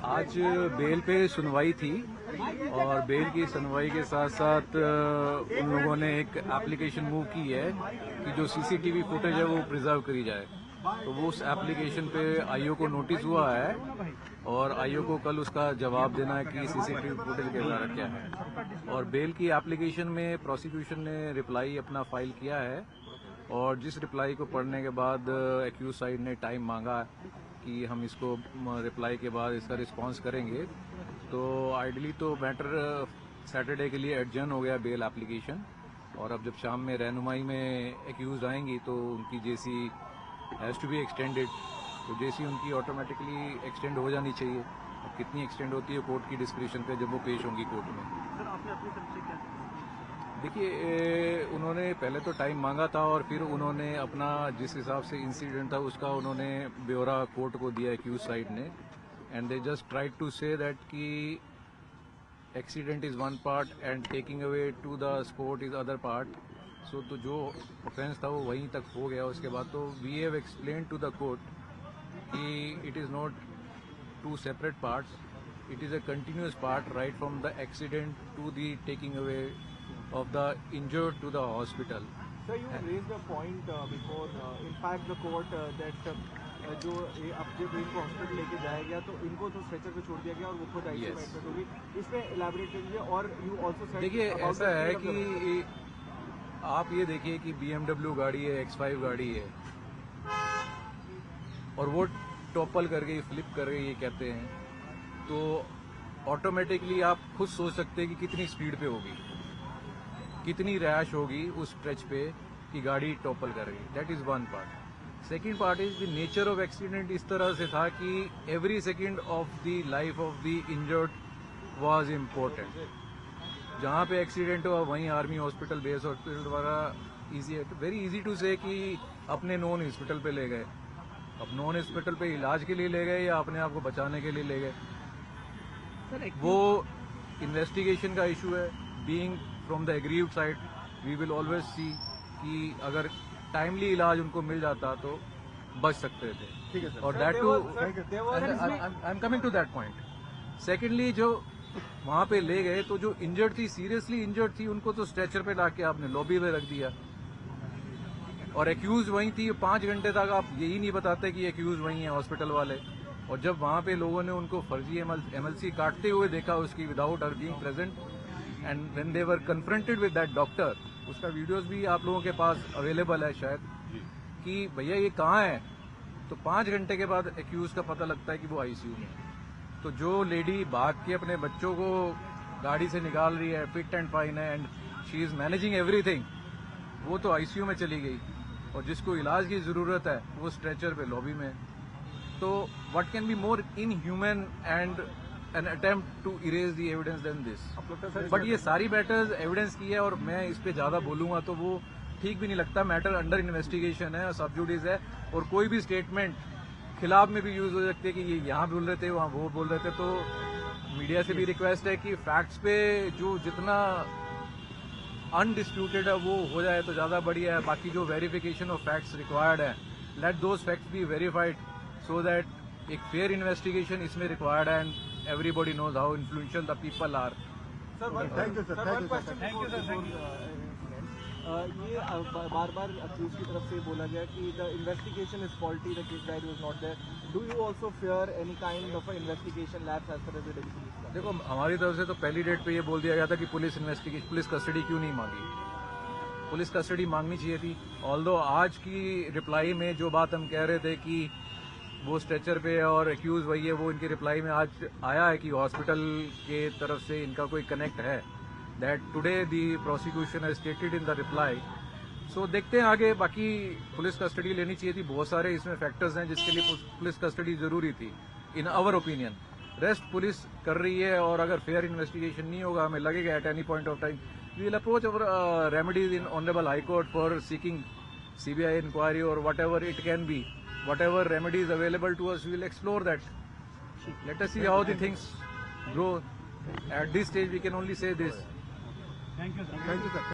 आज बेल पे सुनवाई थी और बेल की सुनवाई के साथ साथ उन लोगों ने एक एप्लीकेशन मूव की है कि जो सीसीटीवी फुटेज है वो प्रिजर्व करी जाए। तो वो उस एप्लीकेशन पे आईओ को नोटिस हुआ है और आईओ को कल उसका जवाब देना है कि सीसीटीवी फुटेज के द्वारा क्या है। और बेल की एप्लीकेशन में प्रोसिक्यूशन ने रिप्लाई अपना फाइल किया है और जिस रिप्लाई को पढ़ने के बाद एक्यूज साइड ने टाइम मांगा कि हम इसको रिप्लाई के बाद इसका रिस्पांस करेंगे। तो आइडली तो मैटर सैटरडे के लिए एडजर्न हो गया बेल एप्लीकेशन, और अब जब शाम में रहनुमाई में एक्यूज आएंगी तो उनकी जेसी हैज़ टू बी एक्सटेंडेड। तो जेसी उनकी ऑटोमेटिकली एक्सटेंड हो जानी चाहिए। अब कितनी एक्सटेंड होती है कोर्ट की डिस्क्रिप्शन पे जब वो पेश होंगी कोर्ट में। सर आपने अपनी तरफ से क्या देखिए, उन्होंने पहले तो टाइम मांगा था और फिर उन्होंने अपना जिस हिसाब से इंसिडेंट था उसका उन्होंने ब्यौरा कोर्ट को दिया एक्यूज साइड ने, and they just tried to say that कि accident is one part and taking away to the spot is other part. So तो जो ऑफेंस था वो वहीं तक हो गया। उसके बाद तो we have explain to the court कि it is not two separate parts, it is a continuous part right from the accident to the taking away of the injured to the hospital. Sir, you raised a point before. In fact, the court that जो अब जब इनको hospital लेके जाया गया तो इनको तो स्ट्रेचर पे छोड़ दिया गया और वो खुद आईसीयू में एडमिट होगी। इसमें इलैबोरेट कीजिए। और यू आल्सो सेड, देखिए ऐसा है कि आप ये देखिए कि BMW गाड़ी है, X5 गाड़ी है और वो टॉपल कर गई, फ्लिप कर गई, ये कहते हैं, तो ऑटोमेटिकली आप खुद सोच सकते हैं कि कितनी स्पीड पे होगी, कितनी रैश होगी उस स्ट्रेच पे कि गाड़ी टॉपल कर रही। That is one part. Second part is the nature of accident इस तरह से था कि every second of the life of the injured was important. जहाँ पे एक्सीडेंट हुआ वहीं आर्मी हॉस्पिटल, बेस हॉस्पिटल द्वारा वेरी इजी टू से कि अपने नॉन हॉस्पिटल पे ले गए। अब नॉन हॉस्पिटल पे इलाज के लिए ले गए या अपने आप को बचाने के लिए ले गए, वो इन्वेस्टिगेशन का इशू है। Being from the aggrieved side we will always see कि अगर टाइमली इलाज उनको मिल जाता तो बच सकते थे। ठीक है सर। और that too I am coming to that point. Secondly जो वहां पे ले गए तो जो इंजर्ड थी, सीरियसली इंजर्ड थी, उनको तो स्ट्रेचर पे लाके आपने लॉबी में रख दिया और एक्यूज वहीं थी। 5 घंटे तक आप यही नहीं बताते कि एक्यूज वहीं है हॉस्पिटल वाले। और जब वहां पे लोगों ने उनको फर्जी MLC काटते हुए देखा उसकी without her being present, and when they were confronted with that doctor, उसका वीडियोस भी आप लोगों के पास अवेलेबल है शायद, कि भैया ये कहाँ है। तो 5 घंटे के बाद एक्यूज का पता लगता है कि वो आईसीयू में है। तो जो लेडी भाग के अपने बच्चों को गाड़ी से निकाल रही है, फिट एंड फाइन है and she is managing everything, वो तो आईसीयू में चली गई। और जिसको इलाज की जरूरत है वो स्ट्रेचर पे लॉबी में। तो what can be more inhuman and an attempt to erase the evidence than this. But ये सारी मैटर्स एविडेंस की है और मैं इस पे ज्यादा बोलूंगा तो वो ठीक भी नहीं लगता। मैटर अंडर इन्वेस्टिगेशन है और सब जुडिस है, और कोई भी स्टेटमेंट खिलाफ में भी यूज हो सकती है कि ये यहाँ बोल रहे थे वहाँ वो बोल रहे थे। तो मीडिया से भी रिक्वेस्ट है कि फैक्ट्स पे जो जितना अनडिस्प्यूटेड है वो हो जाए तो ज्यादा बढ़िया है। बाकी जो वेरिफिकेशन ऑफ फैक्ट्स रिक्वायर्ड है, late those facts be verified so that एक फेयर इन्वेस्टिगेशन इसमें रिक्वायर्ड है and everybody knows how influential the people are. Sir, thank you sir. Thank you sir. ये बार बार अक्यूज की तरफ से बोला गया कि the investigation is faulty, the case diary was not there. Do you also fear any kind of a investigation lapse as per the Delhi police? देखो, हमारी तरफ से तो पहली डेट पे ये बोल दिया गया था कि पुलिस कस्टडी क्यों नहीं मांगी। पुलिस कस्टडी मांगनी चाहिए थी। ऑल्दो आज की रिप्लाई में जो बात हम कह रहे थे कि वो स्ट्रेचर पे और एक्यूज वही है, वो इनकी रिप्लाई में आज आया है कि हॉस्पिटल के तरफ से इनका कोई कनेक्ट है। That today the prosecution has stated in the reply. So देखते हैं आगे। बाकी पुलिस कस्टडी लेनी चाहिए थी। बहुत सारे इसमें फैक्टर्स हैं जिसके लिए पुलिस कस्टडी जरूरी थी in our opinion. Rest police कर रही है और अगर फेयर इन्वेस्टिगेशन नहीं होगा, हमें लगेगा at any point of time we will approach our remedies in honourable high court for seeking CBI inquiry और whatever it can be. Whatever remedies available to us, we will explore that. Let us see how the things grow. At this stage, we can only say this. Thank you, sir. Thank you, sir.